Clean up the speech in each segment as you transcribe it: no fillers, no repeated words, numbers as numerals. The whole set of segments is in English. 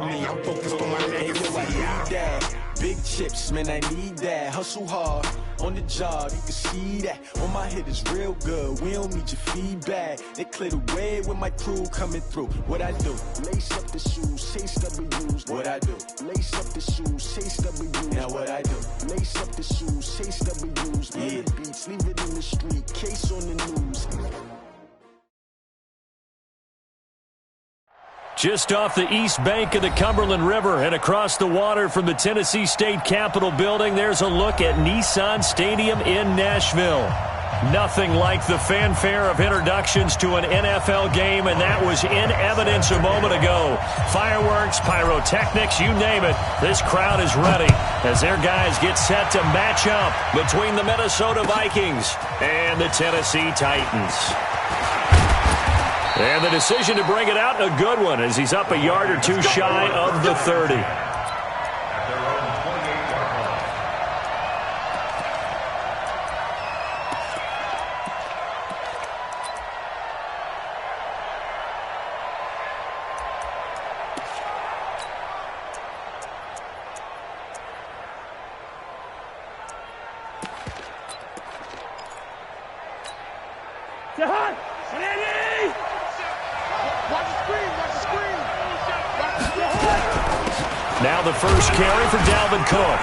I'm focused on my legacy. I need that. Big chips, man, I need that. Hustle hard on the job, you can see that. On my head is real good. We don't need your feedback. They clear the way with my crew coming through. What I do? Lace up the shoes, chase W's. What I do? Lace up the shoes, chase W's. Now what I do? Lace up the shoes, chase W's. Yeah, beats, leave it in the street. Case on the news. Just off the east bank of the Cumberland River and across the water from the Tennessee State Capitol building, there's a look at Nissan Stadium in Nashville. Nothing like the fanfare of introductions to an NFL game, and that was in evidence a moment ago. Fireworks, pyrotechnics, you name it. This crowd is ready as their guys get set to match up between the Minnesota Vikings and the Tennessee Titans. And the decision to bring it out, a good one, as he's up a yard or two shy of the 30. Now the first carry for Dalvin Cook.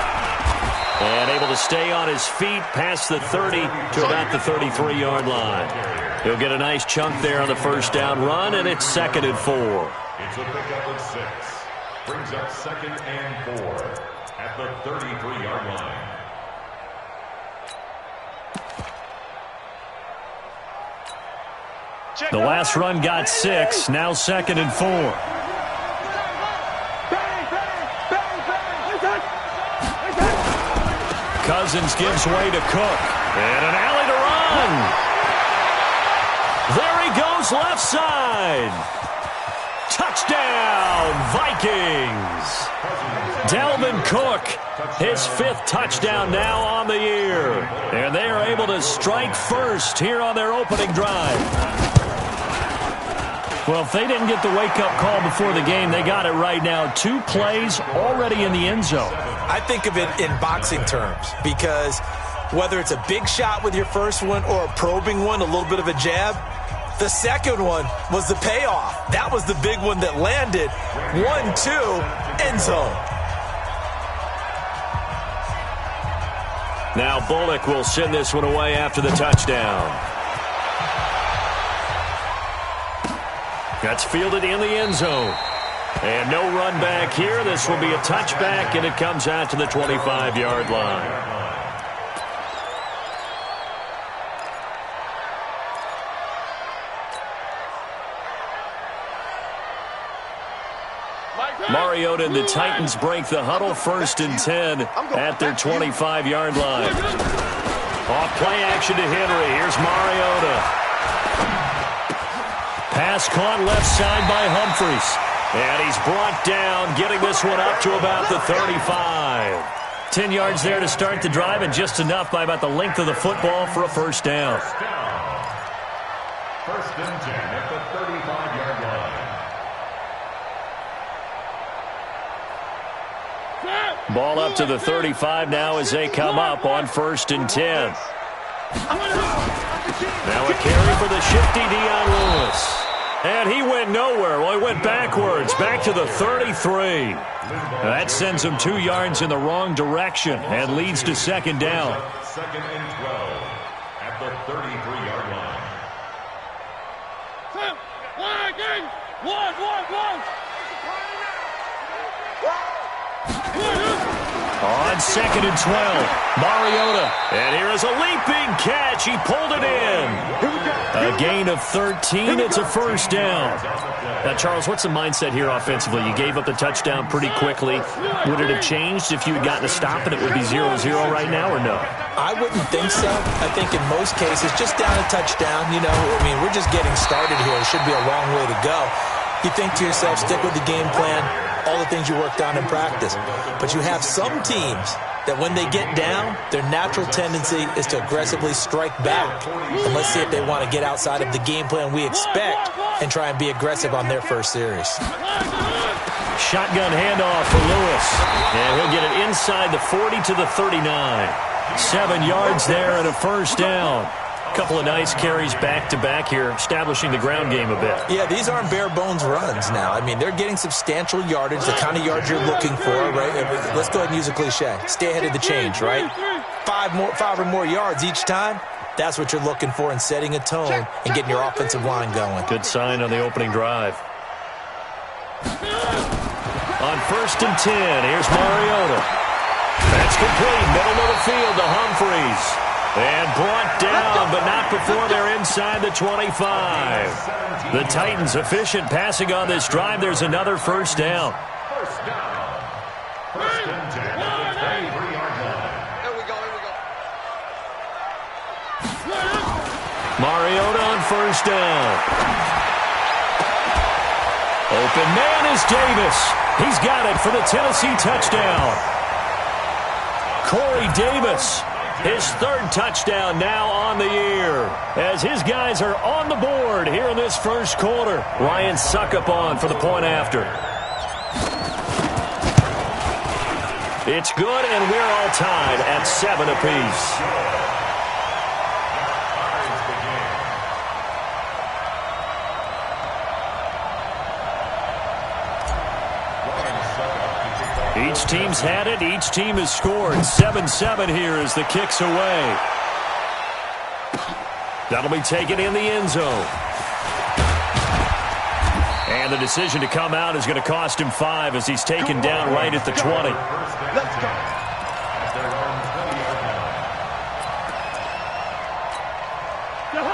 And able to stay on his feet past the 30 to about the 33-yard line. He'll get a nice chunk there on the first down run, and it's 2nd and 4. It's a pickup of 6. Brings up 2nd and 4 at the 33-yard line. The last run got 6, now 2nd and 4. Cousins gives way to Cook. And an alley to run. There he goes left side. Touchdown, Vikings. Dalvin Cook, his 5th touchdown now on the year. And they are able to strike first here on their opening drive. Well, if they didn't get the wake-up call before the game, they got it right now. 2 plays already in the end zone. I think of it in boxing terms because whether it's a big shot with your first one or a probing one, a little bit of a jab, the second one was the payoff. That was the big one that landed. 1-2, end zone. Now Bullock will send this one away after the touchdown. That's fielded in the end zone. And no run back here. This will be a touchback, and it comes out to the 25-yard line. Mariota and the Titans break the huddle, 1st and 10 at their 25-yard line. Off play action to Henry. Here's Mariota. Pass caught left side by Humphries. And he's brought down, getting this one up to about the 35. 10 yards there to start the drive, and just enough by about the length of the football for a first down. 1st and 10 at the 35-yard line. Ball up to the 35 now as they come up on 1st and 10. Now a carry for the shifty Dion Lewis. And he went nowhere. Well, he went backwards, back to the 33. That sends him 2 yards in the wrong direction and leads to 2nd down. 2nd and 12 at the 33-yard line. On 2nd and 12, Mariota. And here is a leaping catch. He pulled it in. A gain of 13. It's a first down. Now, Charles, what's the mindset here offensively? You gave up the touchdown pretty quickly. Would it have changed if you had gotten a stop and it would be 0-0 right now, or no? I wouldn't think so. I think in most cases, just down a touchdown, you know, I mean, we're just getting started here. It should be a long way to go. You think to yourself, stick with the game plan, all the things you worked on in practice. But you have some teams that when they get down, their natural tendency is to aggressively strike back. And let's see if they want to get outside of the game plan we expect and try and be aggressive on their first series. shotgun handoff for Lewis. And he'll get it inside the 40 to the 39. 7 yards there and a first down. Couple of nice carries back-to-back here, establishing the ground game a bit. Yeah, these aren't bare-bones runs now. I mean, they're getting substantial yardage, the kind of yards you're looking for, right? Let's go ahead and use a cliche. Stay ahead of the change, right? 5 or more yards each time. That's what you're looking for in setting a tone and getting your offensive line going. Good sign on the opening drive. On 1st and 10, here's Mariota. That's complete, middle of the field to Humphreys. And brought down, but not before they're inside the 25. The Titans efficient passing on this drive. There's another first down. First down. 1st and 10 at the 33-yard line. Here we go. Mariota on first down. Open man is Davis. He's got it for the Tennessee touchdown. Corey Davis, his 3rd touchdown now on the year, as his guys are on the board here in this first quarter. Ryan Suckup on for the point after. It's good, and we're all tied at 7 apiece. Each team's had it. Each team has scored. 7-7 here as the kick's away. That'll be taken in the end zone. And the decision to come out is going to cost him 5 as he's taken down right at the 20. Let's go.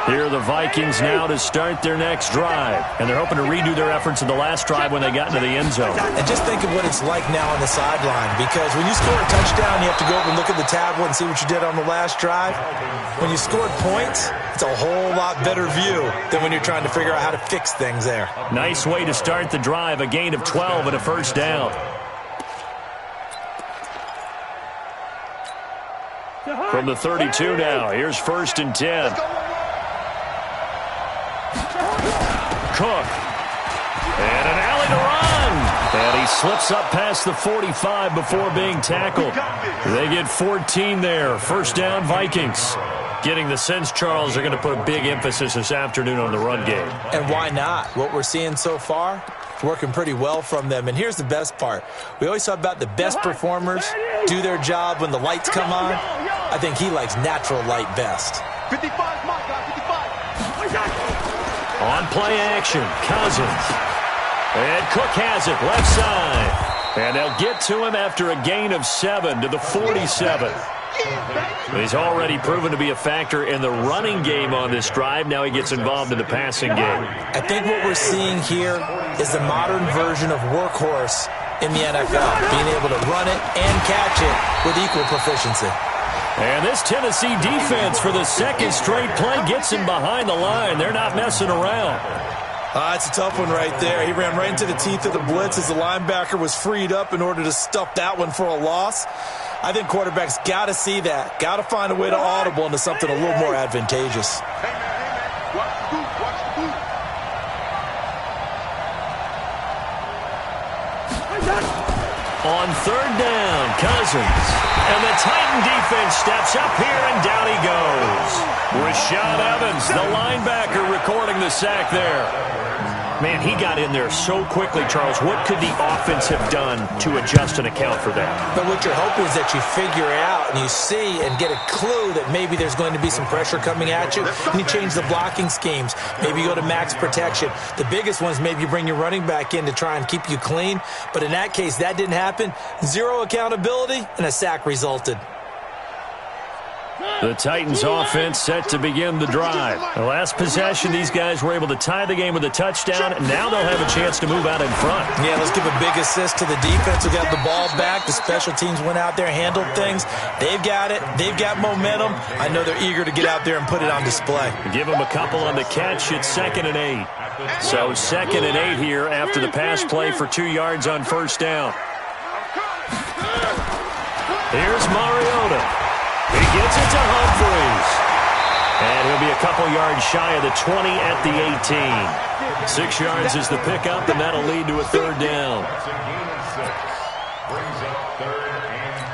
Here are the Vikings now to start their next drive. And they're hoping to redo their efforts in the last drive when they got into the end zone. And just think of what it's like now on the sideline, because when you score a touchdown, you have to go over and look at the tablet and see what you did on the last drive. When you scored points, it's a whole lot better view than when you're trying to figure out how to fix things there. Nice way to start the drive, a gain of 12 and a first down. From the 32 now, here's 1st and 10. Cook. And an alley to run. And he slips up past the 45 before being tackled. They get 14 there. First down, Vikings. Getting the sense, Charles, they're going to put a big emphasis this afternoon on the run game. And why not? What we're seeing so far, it's working pretty well from them. And here's the best part. We always talk about the best performers do their job when the lights come on. I think he likes natural light best. 55, my guy, 55. On play action, Cousins. And Cook has it, left side. And they'll get to him after a gain of 7 to the 47. He's already proven to be a factor in the running game on this drive. Now he gets involved in the passing game. I think what we're seeing here is the modern version of workhorse in the NFL, being able to run it and catch it with equal proficiency. And this Tennessee defense for the 2nd straight play gets him behind the line. They're not messing around. It's a tough one right there. He ran right into the teeth of the blitz as the linebacker was freed up in order to stuff that one for a loss. I think quarterbacks got to see that. Got to find a way to audible into something a little more advantageous. Hey, man. Watch the boot. Watch the boot. On 3rd down, Cousins. And the Titan defense steps up here, and down he goes. Rashad Evans, the linebacker, recording the sack there. Man, he got in there so quickly, Charles. What could the offense have done to adjust and account for that? But what you're hoping is that you figure out and you see and get a clue that maybe there's going to be some pressure coming at you, and you change the blocking schemes. Maybe you go to max protection. The biggest one is maybe you bring your running back in to try and keep you clean. But in that case, that didn't happen. 0 accountability, and a sack resulted. The Titans offense set to begin the drive. The last possession, these guys were able to tie the game with a touchdown, and now they'll have a chance to move out in front. Yeah, let's give a big assist to the defense who got the ball back. The special teams went out there, handled things. They've got it. They've got momentum. I know they're eager to get out there and put it on display. Give them a couple on the catch. It's 2nd and 8. So 2nd and 8 here after the pass play for 2 yards on first down. Here's Mariota. He gets it to Humphreys. And he'll be a couple yards shy of the 20 at the 18. 6 yards is the pickup, and that'll lead to a third down. That's a gain of 6. Brings up 3rd and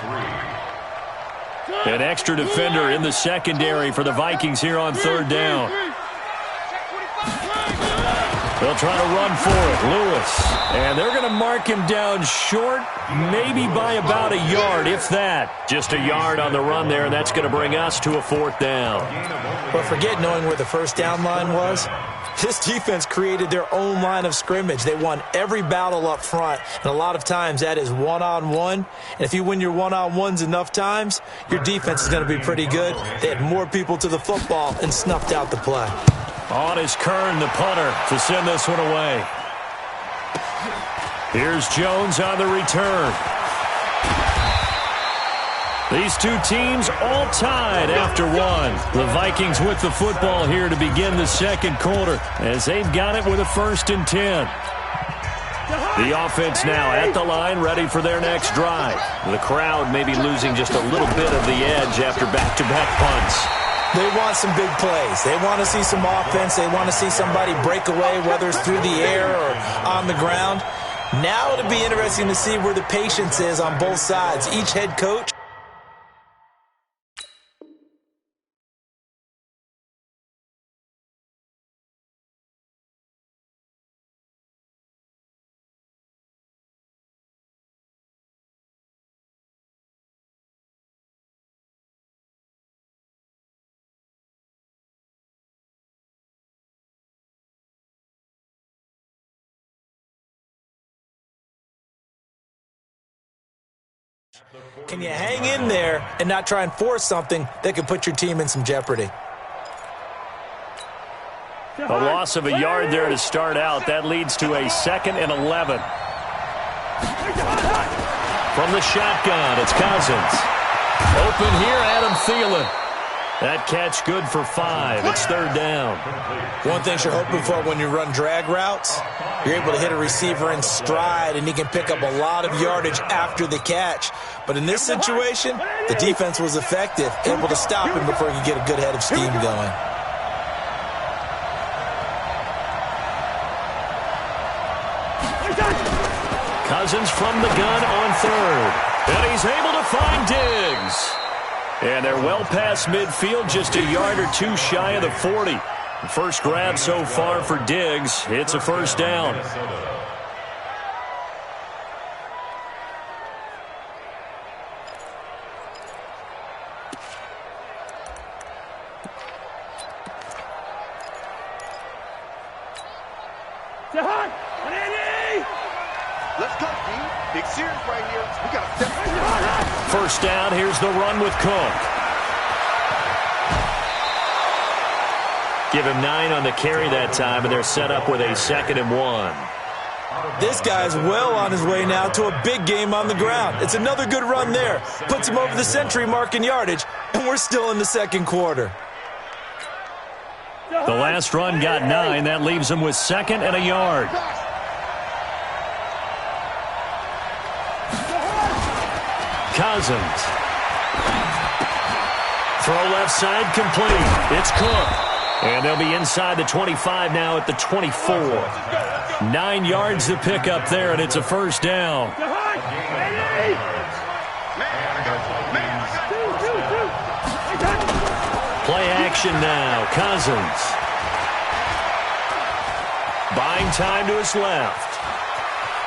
3. An extra defender in the secondary for the Vikings here on 3rd down. They'll try to run for it. Lewis. And they're going to mark him down short, maybe by about a yard, if that. Just a yard on the run there, and that's going to bring us to a 4th down. But forget knowing where the first down line was. This defense created their own line of scrimmage. They won every battle up front, and a lot of times that is one-on-one. And if you win your one-on-ones enough times, your defense is going to be pretty good. They had more people to the football and snuffed out the play. On is Kern, the punter, to send this one away. Here's Jones on the return. These two teams all tied after one. The Vikings with the football here to begin the second quarter as they've got it with a 1st and 10. The offense now at the line, ready for their next drive. The crowd may be losing just a little bit of the edge after back-to-back punts. They want some big plays. They want to see some offense. They want to see somebody break away, whether it's through the air or on the ground. Now it'll be interesting to see where the patience is on both sides. Each head coach. Can you hang in there and not try and force something that could put your team in some jeopardy? A loss of a yard there to start out. That leads to a 2nd and 11. From the shotgun, it's Cousins. Open here, Adam Thielen. That catch good for 5. It's 3rd down. One thing you're hoping for when you run drag routes, you're able to hit a receiver in stride, and he can pick up a lot of yardage after the catch. But in this situation, the defense was effective, able to stop him before he could get a good head of steam going. Cousins from the gun on 3rd. And he's able to find Diggs. And they're well past midfield, just a yard or 2 shy of the 40. First grab so far for Diggs. It's a 1st down. Let's go, D. Big series right here. We got to step. 1st down. Here's the run with Cook. Give him 9 on the carry that time, and they're set up with a 2nd and 1. This guy's well on his way now to a big game on the ground. It's another good run there. Puts him over the century mark in yardage, and we're still in the second quarter. The last run got 9. That leaves him with 2nd and a yard. Cousins. Throw left side complete. It's Cook. And they'll be inside the 25 now at the 24. 9 yards to pick up there, and it's a 1st down. Play action now. Cousins. Buying time to his left.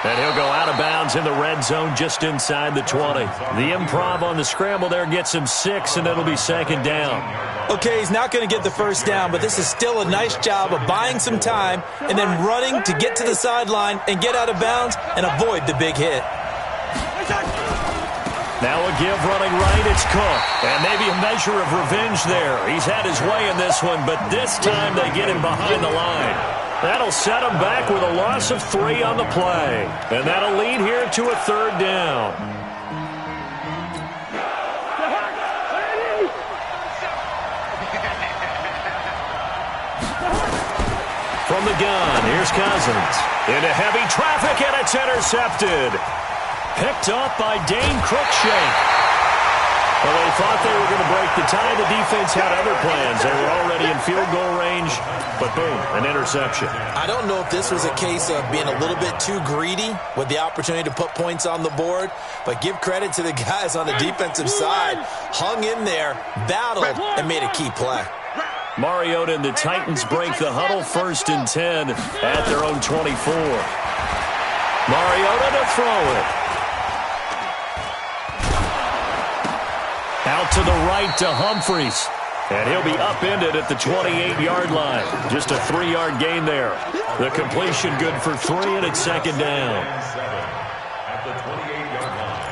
And he'll go out of bounds in the red zone just inside the 20. The improv on the scramble there gets him 6, and it'll be 2nd down. Okay, he's not going to get the 1st down, but this is still a nice job of buying some time and then running to get to the sideline and get out of bounds and avoid the big hit. Now a give running right, it's Cook. And maybe a measure of revenge there. He's had his way in this one, but this time they get him behind the line. That'll set him back with a loss of 3 on the play. And that'll lead here to a 3rd down. From the gun, here's Cousins. Into heavy traffic, and it's intercepted. Picked up by Dane Cruikshank. Well, they thought they were going to break the tie. The defense had other plans. They were already in field goal range, but boom, an interception. I don't know if this was a case of being a little bit too greedy with the opportunity to put points on the board, but give credit to the guys on the defensive side. Hung in there, battled, and made a key play. Mariota and the Titans break the huddle, 1st and 10 at their own 24. Mariota to throw it. Out to the right to Humphries. And he'll be upended at the 28-yard line. Just a 3-yard gain there. The completion good for 3, and it's 2nd down. At the 28-yard line.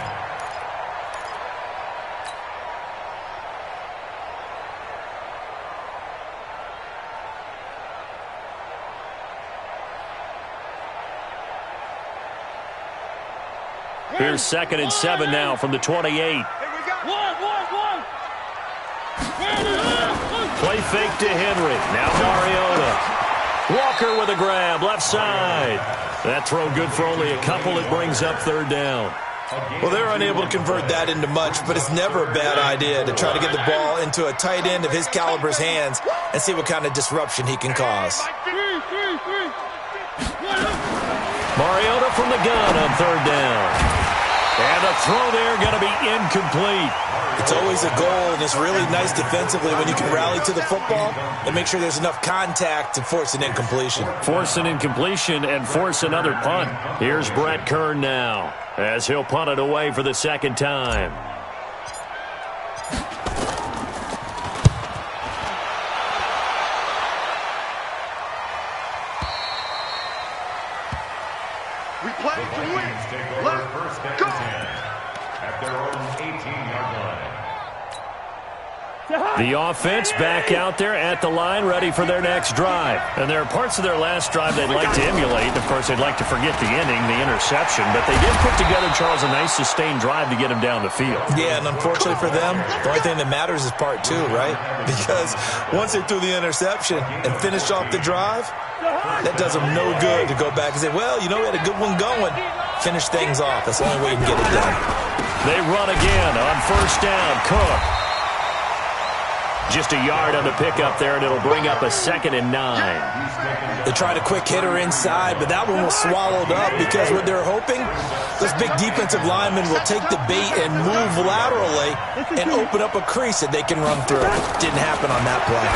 Here's 2nd and 7 now from the 28. Play fake to Henry. Now Mariota. Walker with a grab, left side. That throw good for only a couple. It brings up 3rd down. Well, they're unable to convert that into much, but it's never a bad idea to try to get the ball into a tight end of his caliber's hands and see what kind of disruption he can cause. Mariota from the gun on 3rd down. And a throw there going to be incomplete. It's always a goal, and it's really nice defensively when you can rally to the football and make sure there's enough contact to force an incompletion. Force an incompletion and force another punt. Here's Brett Kern now as he'll punt it away for the 2nd time. We play to win. Let's go. At their own 18-yard line. The offense back out there at the line, ready for their next drive. And there are parts of their last drive they'd like to emulate. Of course, they'd like to forget the inning, the interception. But they did put together, Charles, a nice sustained drive to get him down the field. Yeah, and unfortunately for them, the only thing that matters is part 2, right? Because once they threw the interception and finished off the drive, that does them no good to go back and say, well, you know, we had a good one going. Finish things off. That's the only way you can get it done. They run again on 1st down. Cook. Just a yard on the pickup there, and it'll bring up a 2nd and 9. They tried a quick hitter inside, but that one was swallowed up because what they're hoping, those big defensive linemen will take the bait and move laterally and open up a crease that they can run through. Didn't happen on that play.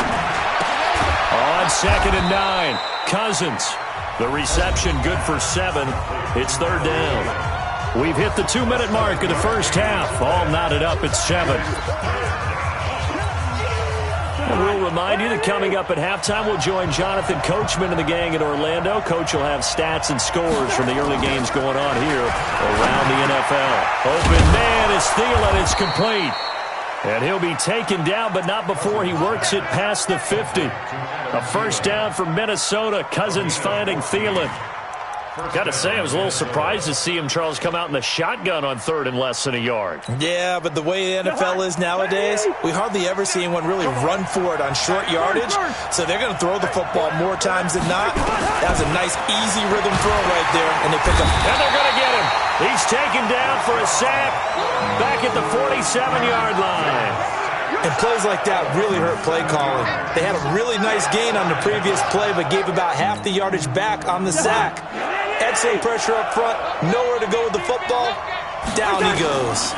On 2nd and 9, Cousins. The reception good for 7. It's 3rd down. We've hit the 2-minute mark of the first half. All knotted up at 7. And we'll remind you that coming up at halftime, we'll join Jonathan Coachman and the gang in Orlando. Coach will have stats and scores from the early games going on here around the NFL. Open man is Thielen. It's complete. And he'll be taken down, but not before he works it past the 50. A 1st down for Minnesota. Cousins finding Thielen. Got to say, I was a little surprised to see him, Charles, come out in the shotgun on 3rd and less than a yard. Yeah, but the way the NFL is nowadays, we hardly ever see anyone really run for it on short yardage. So they're going to throw the football more times than not. That was a nice, easy rhythm throw right there, and they pick him. And they're going to get him. He's taken down for a sack back at the 47-yard line. And plays like that really hurt play calling. They had a really nice gain on the previous play, but gave about half the yardage back on the sack. Excellent pressure up front, nowhere to go with the football. Down he goes.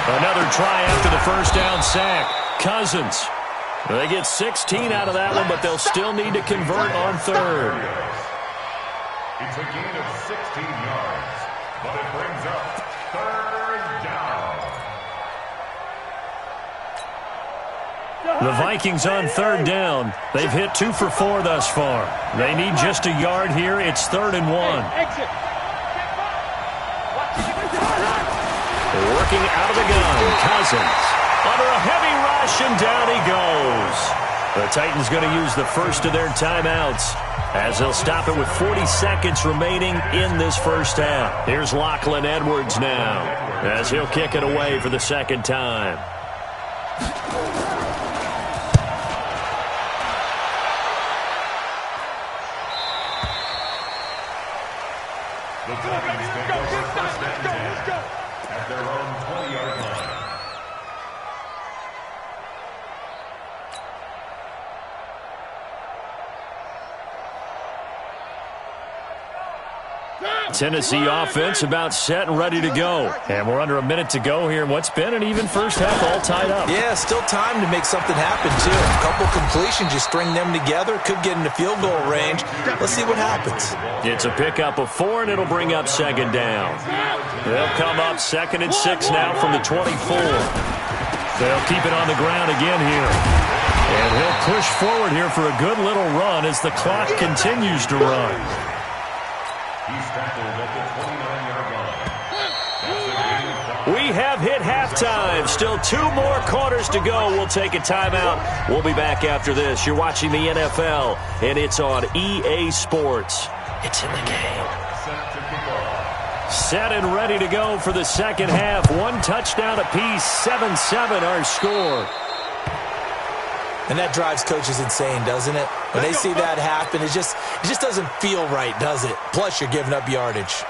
Another try after the 1st down sack. Cousins. They get 16 out of that one, but they'll still need to convert on 3rd. It's a gain of 16 yards, but it brings up 3rd down. The Vikings on 3rd down. They've hit 2 for 4 thus far. They need just a yard here. It's 3rd and 1. Working out of the gun. Cousins under a heavy rush, and down he goes. The Titans going to use the first of their timeouts as they'll stop it with 40 seconds remaining in this first half. Here's Lachlan Edwards now as he'll kick it away for the 2nd time. The Vikings take over 1st and 10 at their own 20-yard line. Tennessee offense about set and ready to go. And we're under a minute to go here in what's been an even first half, all tied up. Yeah, still time to make something happen, too. A couple completions, you string them together, could get into field goal range. Let's see what happens. It's a pickup of 4, and it'll bring up second down. They'll come up 2nd and 6 now from the 24. They'll keep it on the ground again here. And he'll push forward here for a good little run as the clock continues to run. He's tackled at the 29-yard line. We have hit halftime. Still 2 more quarters to go. We'll take a timeout. We'll be back after this. You're watching the NFL, and it's on EA Sports. It's in the game. Set and ready to go for the second half. 1 touchdown apiece, 7-7 our score. And that drives coaches insane, doesn't it? When they see that happen, it just doesn't feel right, does it? Plus, you're giving up yardage.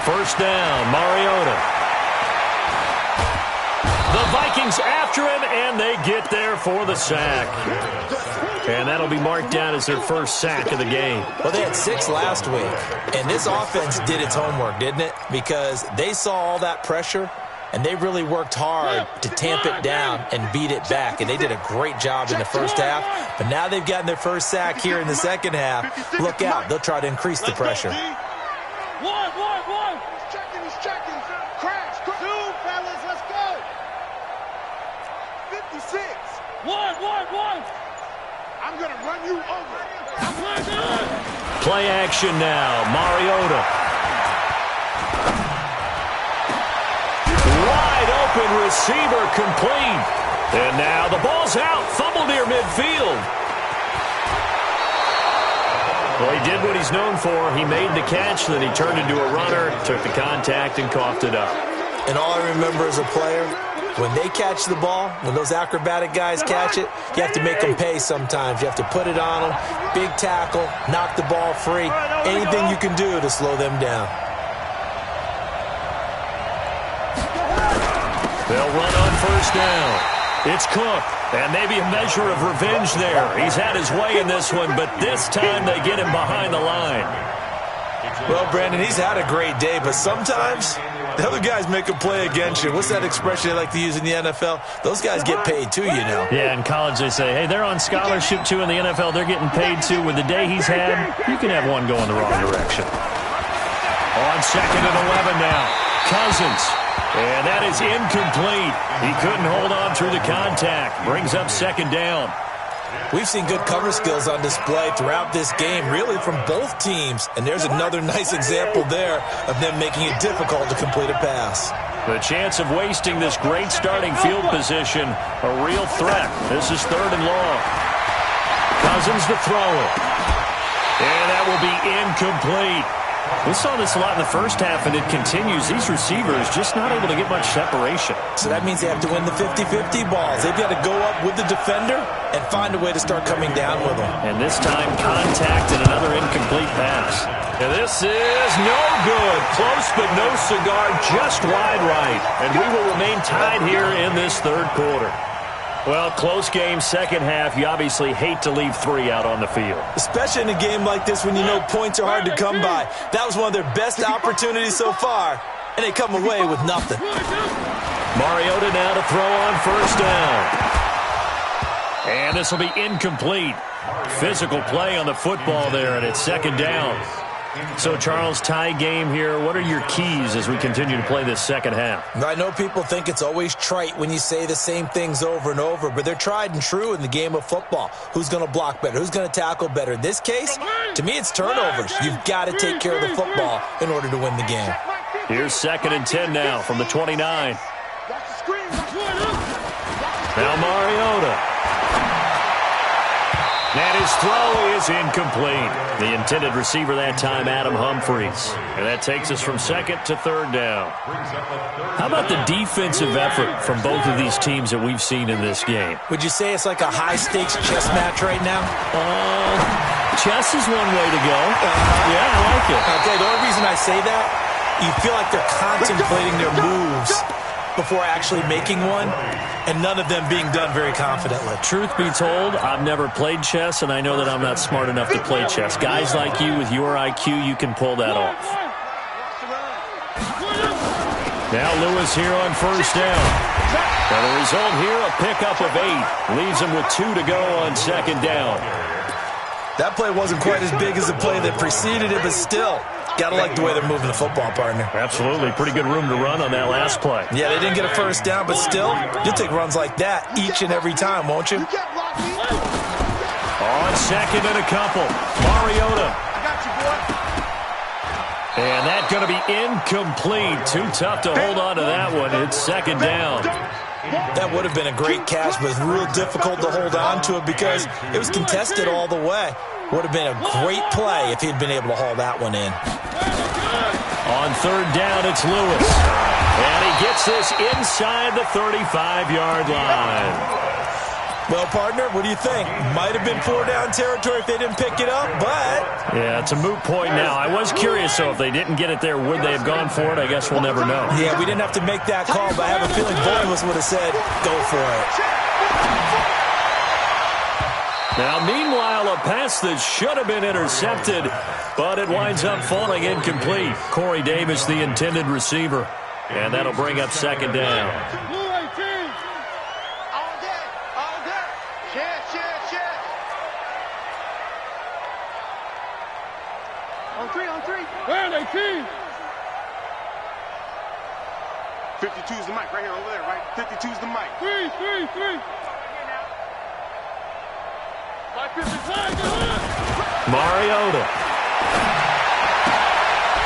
First down, Mariota. The Vikings after him, and they get there for the sack. And that'll be marked down as their first sack of the game. Well, they had 6 last week, and this offense did its homework, didn't it? Because they saw all that pressure, and they really worked hard to tamp it down and beat it back. And they did a great job in the first half, but now they've gotten their first sack here in the second half. Look out, they'll try to increase the pressure. One. He's checking. Crash. 2, fellas, let's go. 56. One. I'm going to run you over. Play action now. Mariota. Wide open receiver complete. And now the ball's out. Fumble near midfield. Well, he did what he's known for. He made the catch, then he turned into a runner, took the contact, and coughed it up. And all I remember as a player, when they catch the ball, when those acrobatic guys catch it, you have to make them pay sometimes. You have to put it on them, big tackle, knock the ball free, anything you can do to slow them down. They'll run on first down. It's Cook, and maybe a measure of revenge there. He's had his way in this one, but this time they get him behind the line. Well, Brandon, he's had a great day, but sometimes the other guys make a play against you. What's that expression they like to use in the NFL? Those guys get paid too, you know. Yeah, in college they say, hey, they're on scholarship too. In the NFL, they're getting paid too. With the day he's had, you can have one going the wrong direction. On 2nd and 11 now, Cousins. And that is incomplete. He couldn't hold on through the contact. Brings up second down. We've seen good cover skills on display throughout this game, really from both teams. And there's another nice example there of them making it difficult to complete a pass. The chance of wasting this great starting field position, a real threat. This is 3rd and long. Cousins to throw it. And that will be incomplete. We saw this a lot in the first half, and it continues. These receivers just not able to get much separation. So that means they have to win the 50-50 balls. They've got to go up with the defender and find a way to start coming down with them. And this time, contact and another incomplete pass. And this is no good. Close, but no cigar, just wide right. And we will remain tied here in this 3rd quarter. Well, close game, second half. You obviously hate to leave 3 out on the field. Especially in a game like this when you know points are hard to come by. That was one of their best opportunities so far, and they come away with nothing. Mariota now to throw on first down. And this will be incomplete. Physical play on the football there, and it's second down. So, Charles, tie game here. What are your keys as we continue to play this second half? I know people think it's always trite when you say the same things over and over, but they're tried and true in the game of football. Who's going to block better? Who's going to tackle better? In this case, to me, it's turnovers. You've got to take care of the football in order to win the game. Here's 2nd and 10 now from the 29. Now Mariota. And his throw is incomplete. The intended receiver that time, Adam Humphries. And that takes us from 2nd to 3rd down. How about the defensive effort from both of these teams that we've seen in this game? Would you say it's like a high-stakes chess match right now? Chess is one way to go. Yeah, I like it. Okay, the only reason I say that, you feel like they're contemplating their moves before actually making one, and none of them being done very confidently. Truth be told, I've never played chess, and I know that I'm not smart enough to play chess. Guys like you with your IQ, you can pull that off. Now Lewis here on first down. And the result here, a pickup of 8. Leaves him with 2 to go on second down. That play wasn't quite as big as the play that preceded it, but still, gotta like the way they're moving the football, partner. Absolutely. Pretty good room to run on that last play. Yeah, they didn't get a first down, but still, you'll take runs like that each and every time, won't you? On second and a couple, Mariota. And that's going to be incomplete. Too tough to hold on to that one. It's second down. That would have been a great catch, but real difficult to hold on to it because it was contested all the way. Would have been a great play if he'd been able to haul that one in. On third down, it's Lewis. And he gets this inside the 35-yard line. Well, partner, what do you think? Might have been 4-down territory if they didn't pick it up, but... Yeah, it's a moot point now. I was curious, so if they didn't get it there, would they have gone for it? I guess we'll never know. Yeah, we didn't have to make that call, but I have a feeling both of us would have said, go for it. Now, meanwhile, a pass that should have been intercepted, but it winds up falling incomplete. Corey Davis, the intended receiver. And that'll bring up second down. Where are they, team? 52's the mic right here over there, right? 52's the mic. 3. Mariota.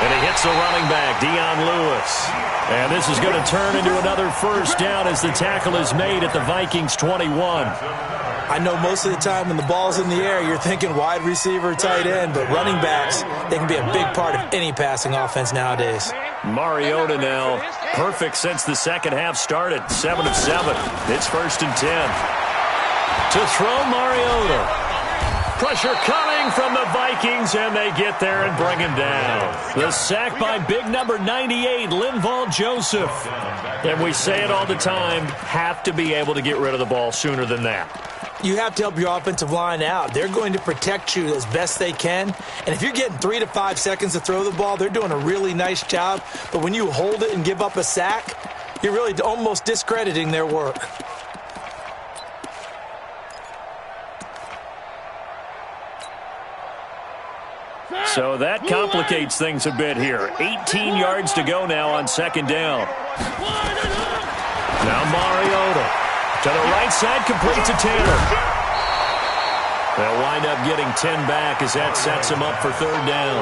And he hits the running back, Dion Lewis. And this is going to turn into another first down as the tackle is made at the Vikings 21. I know most of the time when the ball's in the air, you're thinking wide receiver, tight end, but running backs, they can be a big part of any passing offense nowadays. Mariota now, perfect since the second half started, 7 of 7. It's 1st and 10. To throw Mariota. Pressure coming from the Vikings, and they get there and bring him down. The sack by big number 98, Linval Joseph. And we say it all the time, have to be able to get rid of the ball sooner than that. You have to help your offensive line out. They're going to protect you as best they can. And if you're getting 3 to 5 seconds to throw the ball, they're doing a really nice job. But when you hold it and give up a sack, you're really almost discrediting their work. So that complicates things a bit here. 18 yards to go now on second down. Now Mariota. To the right side, complete to Taylor. They'll wind up getting 10 back as that sets them up for third down.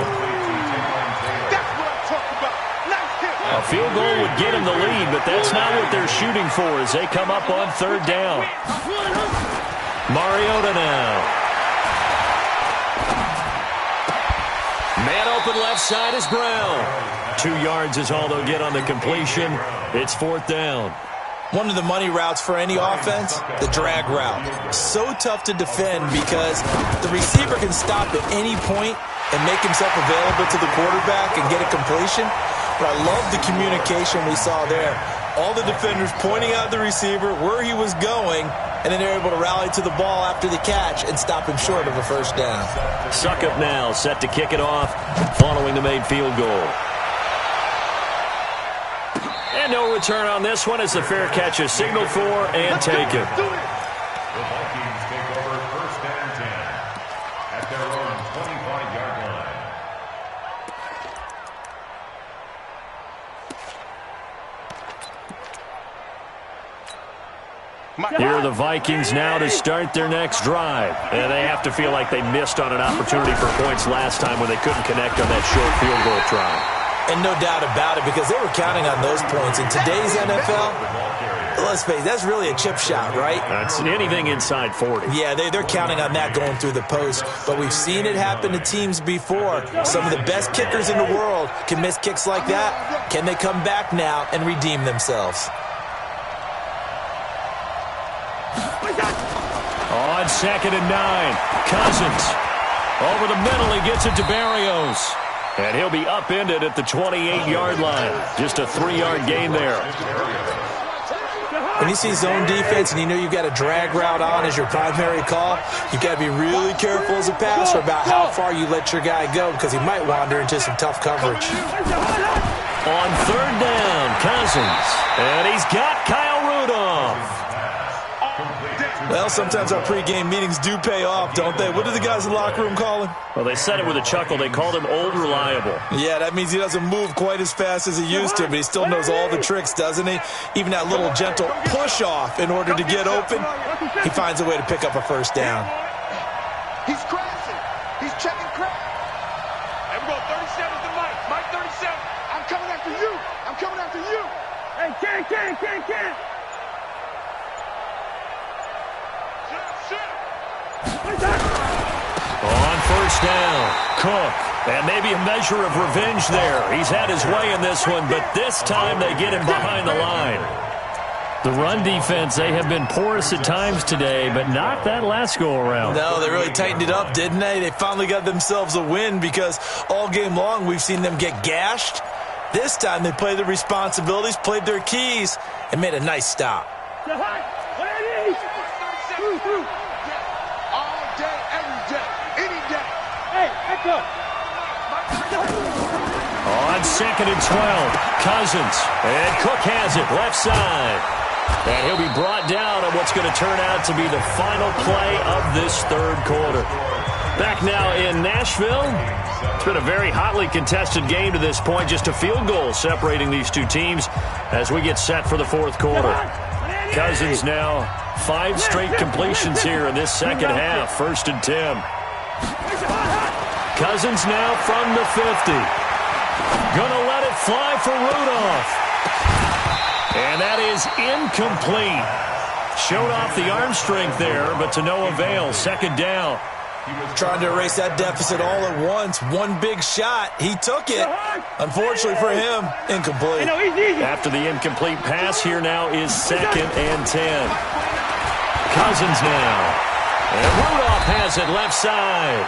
A field goal would get them the lead, but that's not what they're shooting for as they come up on third down. Mariota now. Man open left side is Brown. 2 yards is all they'll get on the completion. It's fourth down. One of the money routes for any offense, the drag route. So tough to defend because the receiver can stop at any point and make himself available to the quarterback and get a completion. But I love the communication we saw there. All the defenders pointing out the receiver, where he was going, and then they're able to rally to the ball after the catch and stop him short of a first down. Suckup now set to kick it off following the made field goal. And no return on this one as the fair catch is signaled for and taken. The Vikings take over 1st and 10 at their own 25-yard line. Here are the Vikings now to start their next drive. And they have to feel like they missed on an opportunity for points last time when they couldn't connect on that short field goal try. And no doubt about it, because they were counting on those points. In today's NFL, let's face it, that's really a chip shot, right? That's anything inside 40. Yeah, they're counting on that going through the post. But we've seen it happen to teams before. Some of the best kickers in the world can miss kicks like that. Can they come back now and redeem themselves? On 2nd and 9, Cousins. Over the middle, he gets it to Barrios. And he'll be upended at the 28-yard line. Just a 3-yard gain there. When you see zone defense and you know you've got a drag route on as your primary call, you've got to be really careful as a passer about how far you let your guy go because he might wander into some tough coverage. On 3rd down, Cousins. And he's got Kyle Rudolph. Well, sometimes our pregame meetings do pay off, don't they? What do the guys in the locker room call him? Well, they said it with a chuckle. They called him Old Reliable. Yeah, that means he doesn't move quite as fast as he used to, but he still knows all the tricks, doesn't he? Even that little gentle push-off in order to get open, he finds a way to pick up a first down. He's crashing. He's checking crash. Hey, we go 37 to Mike. Mike 37. I'm coming after you. I'm coming after you. Hey, Ken. On 1st down, Cook. And maybe a measure of revenge there. He's had his way in this one, but this time they get him behind the line. The run defense, they have been porous at times today, but not that last go-around. No, they really tightened it up, didn't they? They finally got themselves a win because all game long we've seen them get gashed. This time they played their responsibilities, played their keys, and made a nice stop. All day, every day, any day. Hey, echo. On 2nd and 12, Cousins. And Cook has it, left side. And he'll be brought down on what's going to turn out to be the final play of this 3rd quarter. Back now in Nashville. It's been a very hotly contested game to this point. Just a field goal separating these two teams as we get set for the 4th quarter. Cousins now 5 straight completions here in this 2nd half. 1st and 10. Cousins now from the 50. Gonna let it fly for Rudolph. And that is incomplete. Showed off the arm strength there, but to no avail. 2nd down. Trying to erase that deficit all at once. One big shot. He took it. Unfortunately for him, incomplete. After the incomplete pass, here now is 2nd and 10. Cousins now. And Rudolph has it left side.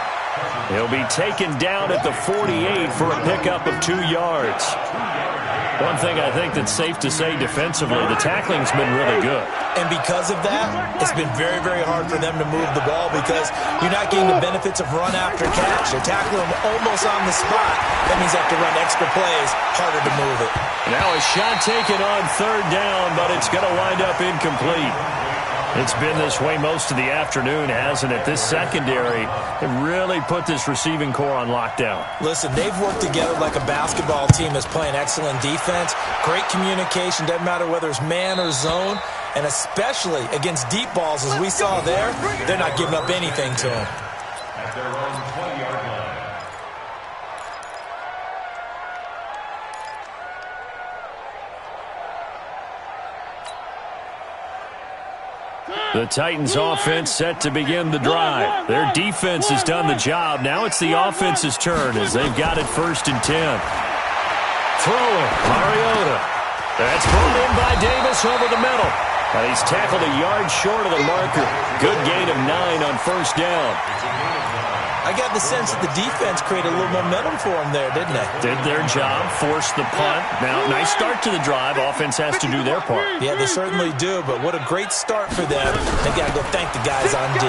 He'll be taken down at the 48 for a pickup of 2 yards. One thing I think that's safe to say defensively, the tackling's been really good. And because of that, it's been very, very hard for them to move the ball because you're not getting the benefits of run after catch. They're tackling them almost on the spot. That means they have to run extra plays, harder to move it. Now a shot taken on 3rd down, but it's going to wind up incomplete. It's been this way most of the afternoon, hasn't it? This secondary really put this receiving core on lockdown. Listen, they've worked together like a basketball team that's playing excellent defense. Great communication, doesn't matter whether it's man or zone. And especially against deep balls, as we saw there, they're not giving up anything to them. At their own 20-yard line. The Titans offense set to begin the drive. Their defense has done the job. Now it's the offense's turn as they've got it 1st and 10. Throwing, Mariota. That's thrown in by Davis over the middle. And he's tackled a yard short of the marker. Good gain of 9 on 1st down. I got the sense that the defense created a little momentum for them there, didn't they? Did their job, forced the punt. Now, nice start to the drive. Offense has to do their part. Yeah, they certainly do, but what a great start for them. They got to go thank the guys on D.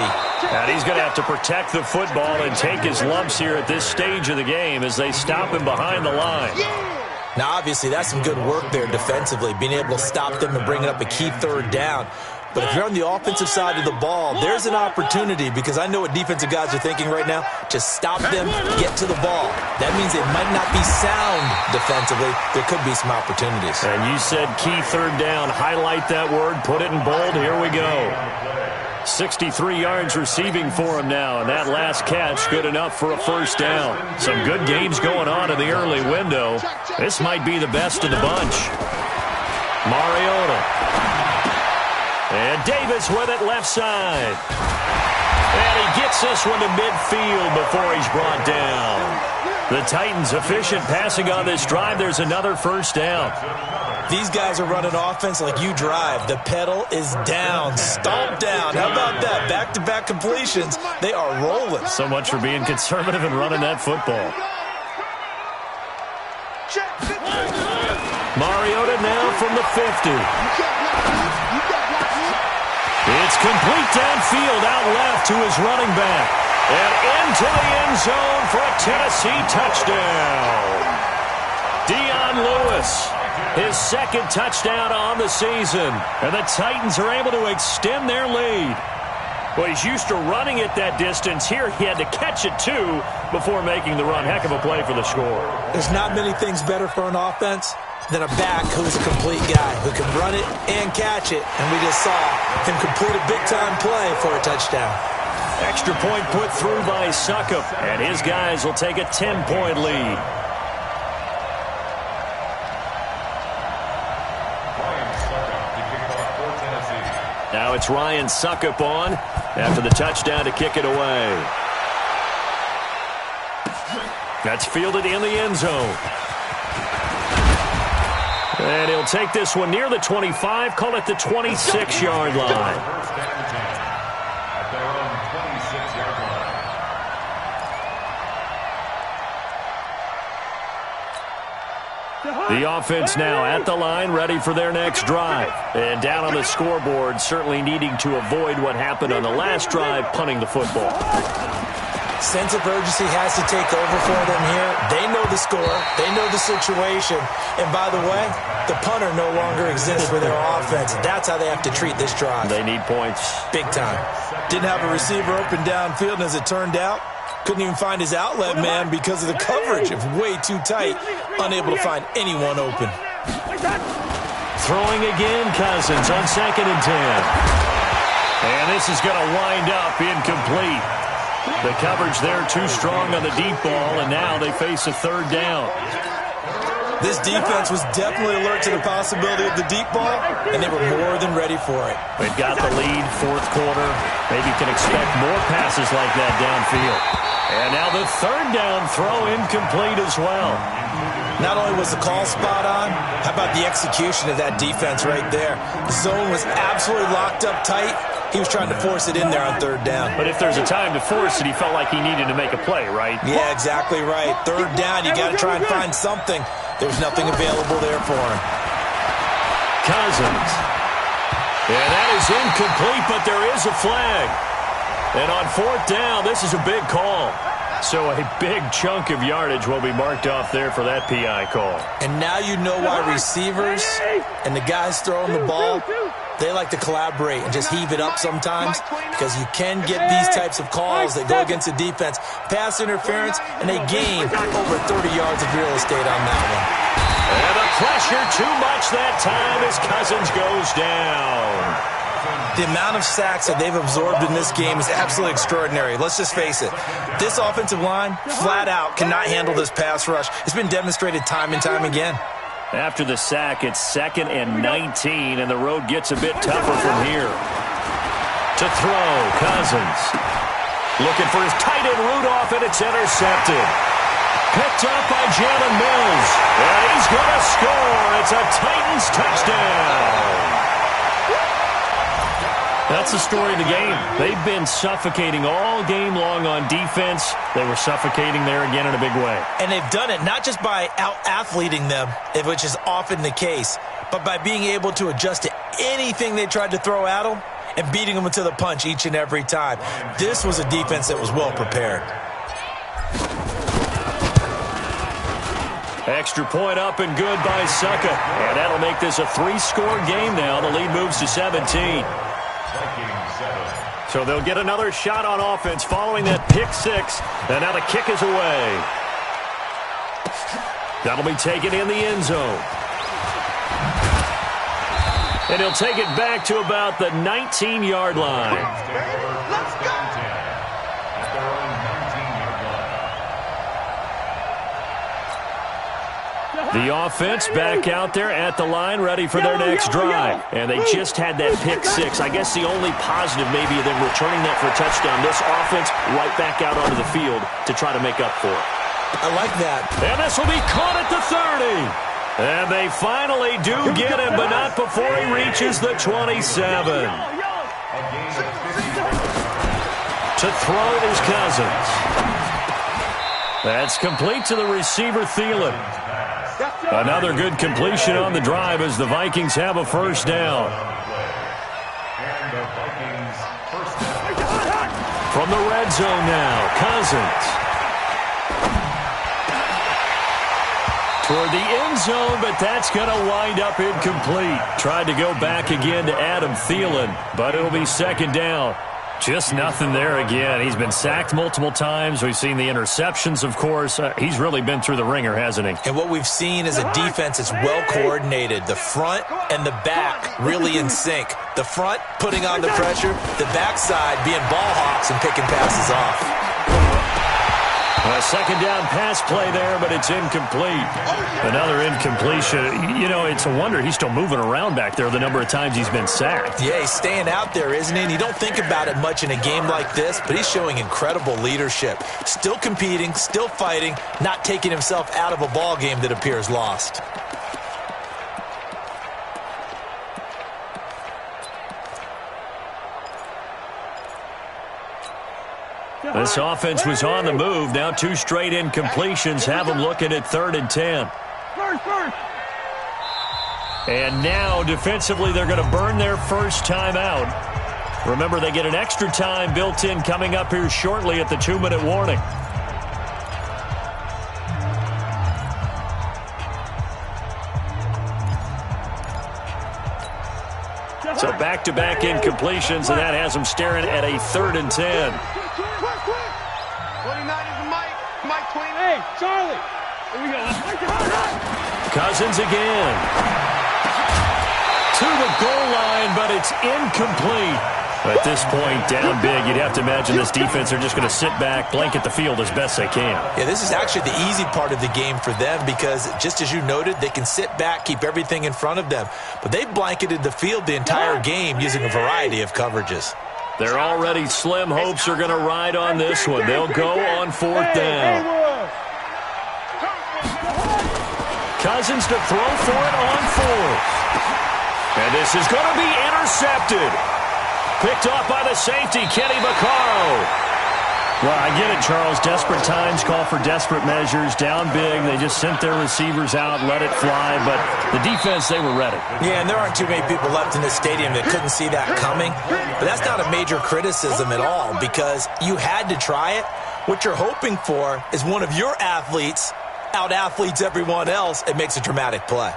And he's going to have to protect the football and take his lumps here at this stage of the game as they stop him behind the line. Now, obviously, that's some good work there defensively, being able to stop them and bring up a key 3rd down. But if you're on the offensive side of the ball, there's an opportunity because I know what defensive guys are thinking right now. Just stop them, get to the ball. That means it might not be sound defensively. There could be some opportunities. And you said key 3rd down. Highlight that word. Put it in bold. Here we go. 63 yards receiving for him now, and that last catch good enough for a 1st down. Some good games going on in the early window. This might be the best of the bunch. Mariota. And Davis with it left side. And he gets this one to midfield before he's brought down. The Titans efficient passing on this drive. There's another 1st down. These guys are running offense like you drive. The pedal is down, stomped down. How about that? Back-to-back completions. They are rolling. So much for being conservative and running that football. Mariota now from the 50. It's complete downfield, out left to his running back. And into the end zone for a Tennessee touchdown. Dion Lewis, his second touchdown on the season. And the Titans are able to extend their lead. Well, he's used to running it that distance. Here he had to catch it, too, before making the run. Heck of a play for the score. There's not many things better for an offense than a back who's a complete guy, who can run it and catch it. And we just saw him complete a big-time play for a touchdown. Extra point put through by Suckup, and his guys will take a 10-point lead. Now it's Ryan Suckup on after the touchdown to kick it away. That's fielded in the end zone. And he'll take this one near the 25, call it the 26-yard line. The offense now at the line, ready for their next drive. And down on the scoreboard, certainly needing to avoid what happened on the last drive, punting the football. Sense of urgency has to take over for them here. They know the score. They know the situation. And by the way, the punter no longer exists for their offense. That's how they have to treat this drive. They need points. Big time. Didn't have a receiver open downfield, and as it turned out, couldn't even find his outlet man because of the coverage. It was way too tight. Unable to find anyone open. Throwing again, Cousins on 2nd and 10. And this is going to wind up incomplete. The coverage there too strong on the deep ball, and now they face a third down. This defense was definitely alert to the possibility of the deep ball, and they were more than ready for it. They've got the lead, fourth quarter. Maybe can expect more passes like that downfield. And now the third down throw incomplete as well. Not only was the call spot on, how about the execution of that defense right there? The zone was absolutely locked up tight. He was trying to force it in there on third down. But if there's a time to force it, he felt like he needed to make a play, right? Yeah, exactly right. Third down, you got to try and find something. There's nothing available there for him. Cousins. Yeah, that is incomplete, but there is a flag. And on fourth down, this is a big call. So a big chunk of yardage will be marked off there for that PI call. And now you know why receivers and the guys throwing the ball, they like to collaborate and just heave it up sometimes, because you can get these types of calls that go against the defense. Pass interference, and they gain over 30 yards of real estate on that one. And the pressure too much that time as Cousins goes down. The amount of sacks that they've absorbed in this game is absolutely extraordinary. Let's just face it. This offensive line, flat out, cannot handle this pass rush. It's been demonstrated time and time again. After the sack, it's 2nd and 19, and the road gets a bit tougher from here. To throw, Cousins. Looking for his tight end Rudolph, and it's intercepted. Picked up by Jalen Mills. And he's going to score. It's a Titans touchdown. That's the story of the game. They've been suffocating all game long on defense. They were suffocating there again in a big way. And they've done it not just by out-athleting them, which is often the case, but by being able to adjust to anything they tried to throw at them and beating them to the punch each and every time. This was a defense that was well prepared. Extra point up and good by Suckup. And that'll make this a 3-score game now. The lead moves to 17. So they'll get another shot on offense following that pick six. And now the kick is away. That'll be taken in the end zone. And he'll take it back to about the 19-yard line. Let's go! The offense back out there at the line, ready for their next drive. And they just had that pick six. I guess the only positive maybe of them returning that for a touchdown. This offense right back out onto the field to try to make up for it. I like that. And this will be caught at the 30. And they finally do get him, but not before he reaches the 27. To throw is Cousins. That's complete to the receiver, Thielen. Another good completion on the drive as the Vikings have a first down. From the red zone now, Cousins. Toward the end zone, but that's going to wind up incomplete. Tried to go back again to Adam Thielen, but it'll be second down. Just nothing there again. He's been sacked multiple times. We've seen the interceptions, of course. He's really been through the ringer, hasn't he? And what we've seen is a defense that's well coordinated. The front and the back really in sync. The front putting on the pressure, the backside being ball hawks and picking passes off. A second down pass play there, but it's incomplete. Another incompletion. You know, it's a wonder he's still moving around back there the number of times he's been sacked. Yeah, he's staying out there, isn't he? And you don't think about it much in a game like this, but he's showing incredible leadership. Still competing, still fighting, not taking himself out of a ball game that appears lost. This offense was on the move. Now 2 straight incompletions have them looking at 3rd and 10. And now defensively they're going to burn their first time out. Remember, they get an extra time built in coming up here shortly at the 2-minute warning. So back-to-back incompletions, and that has them staring at a 3rd and 10. 29 is the Mike 28. Hey, Charlie. Here we go. Cousins again. To the goal line, but it's incomplete. At this point, down big, you'd have to imagine this defense are just going to sit back, blanket the field as best they can. Yeah, this is actually the easy part of the game for them because, just as you noted, they can sit back, keep everything in front of them. But they've blanketed the field the entire game using a variety of coverages. Their already slim hopes are going to ride on this one. They'll go on 4th down. Cousins to throw for it on 4th. And this is going to be intercepted. Picked off by the safety, Kenny Vaccaro. Well, I get it, Charles. Desperate times call for desperate measures. Down big, they just sent their receivers out, let it fly. But the defense, they were ready. Yeah, and there aren't too many people left in this stadium that couldn't see that coming. But that's not a major criticism at all because you had to try it. What you're hoping for is one of your athletes out-athletes everyone else and makes a dramatic play.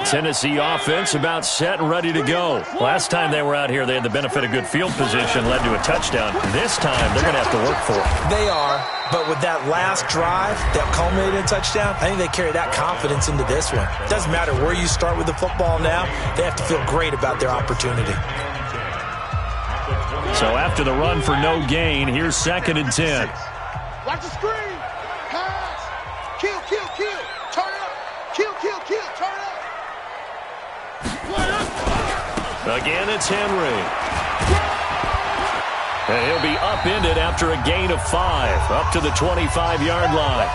Tennessee offense about set and ready to go. Last time they were out here, they had the benefit of good field position, led to a touchdown. This time, they're going to have to work for it. They are, but with that last drive that culminated in a touchdown, I think they carry that confidence into this one. It doesn't matter where you start with the football now, they have to feel great about their opportunity. So after the run for no gain, here's 2nd and 10. Watch the screen. Pass. Kill, kill, kill. Turn up. Kill, kill, kill. Turn up. Again, it's Henry. And he'll be upended after a gain of 5, up to the 25-yard line.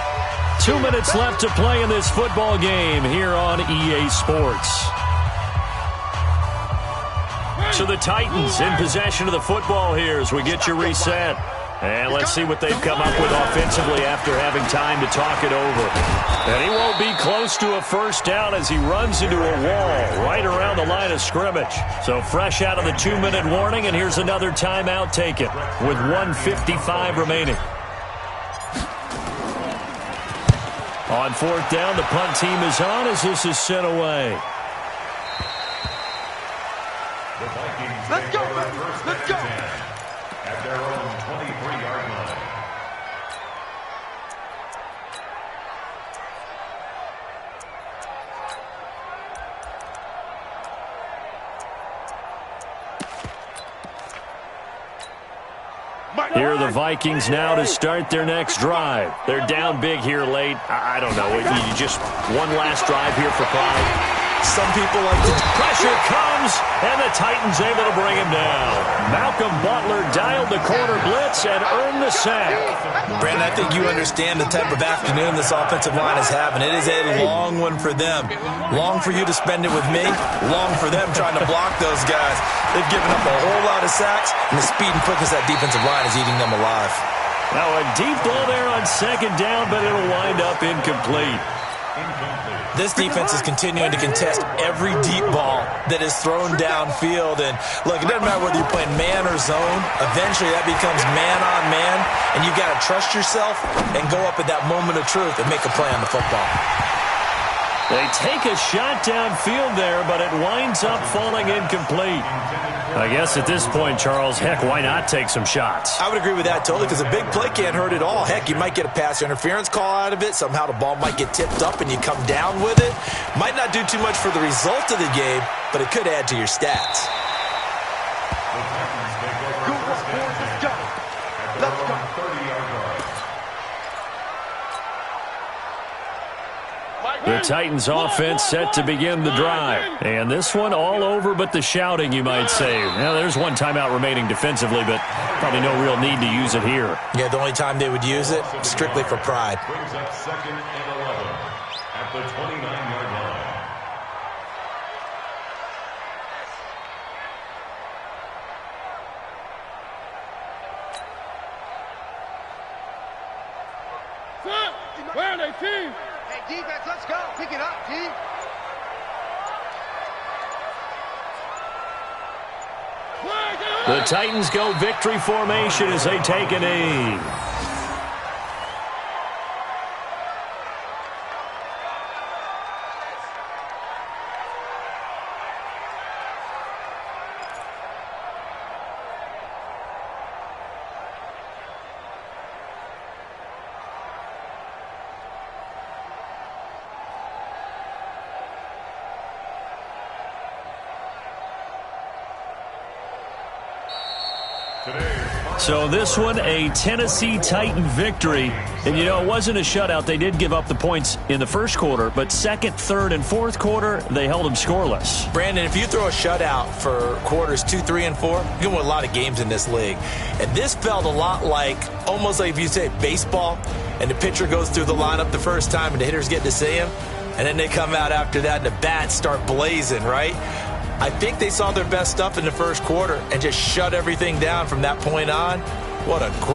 2 minutes left to play in this football game here on EA Sports. So the Titans in possession of the football here as we get you reset. And let's see what they've come up with offensively after having time to talk it over. And he won't be close to a first down as he runs into a wall right around the line of scrimmage. So fresh out of the 2-minute warning, and here's another timeout taken with 1:55 remaining. On 4th down, the punt team is on as this is sent away. The Vikings Let's go, make their baby. first Let's and go. 10 at their own 23-yard line. Here are the Vikings now to start their next drive. They're down big here late. I don't know. You just one last drive here for pride. Some people like to... Pressure comes, and the Titans able to bring him down. Malcolm Butler dialed the corner blitz and earned the sack. Brandon, I think you understand the type of afternoon this offensive line is having. It is a long one for them. Long for you to spend it with me. Long for them trying to block those guys. They've given up a whole lot of sacks, and the speed and quickness of that defensive line is eating them alive. Now a deep ball there on second down, but it'll wind up incomplete. This defense is continuing to contest every deep ball that is thrown downfield. And, look, it doesn't matter whether you're playing man or zone. Eventually, that becomes man-on-man, and you've got to trust yourself and go up at that moment of truth and make a play on the football. They take a shot downfield there, but it winds up falling incomplete. I guess at this point, Charles, heck, why not take some shots? I would agree with that totally, because a big play can't hurt at all. Heck, you might get a pass interference call out of it. Somehow the ball might get tipped up and you come down with it. Might not do too much for the result of the game, but it could add to your stats. Good work, boys. Let's go. Let's go. 30-yard line. The Titans offense set to begin the drive. And this one all over but the shouting, you might say. Now, there's one timeout remaining defensively, but probably no real need to use it here. Yeah, the only time they would use it, strictly for pride. Brings up 2nd and 11 at the 29-yard line. Where are they, team? Hey, defense, let's go. Pick it up, team. The Titans go victory formation as they take a knee. So this one, a Tennessee Titan victory. And, you know, it wasn't a shutout. They did give up the points in the first quarter, but second, third, and fourth quarter, they held them scoreless. Brandon, if you throw a shutout for quarters 2, 3, and 4, you can win a lot of games in this league. And this felt a lot like, almost like if you say baseball, and the pitcher goes through the lineup the first time and the hitters get to see him, and then they come out after that and the bats start blazing, right? I think they saw their best stuff in the first quarter and just shut everything down from that point on. What a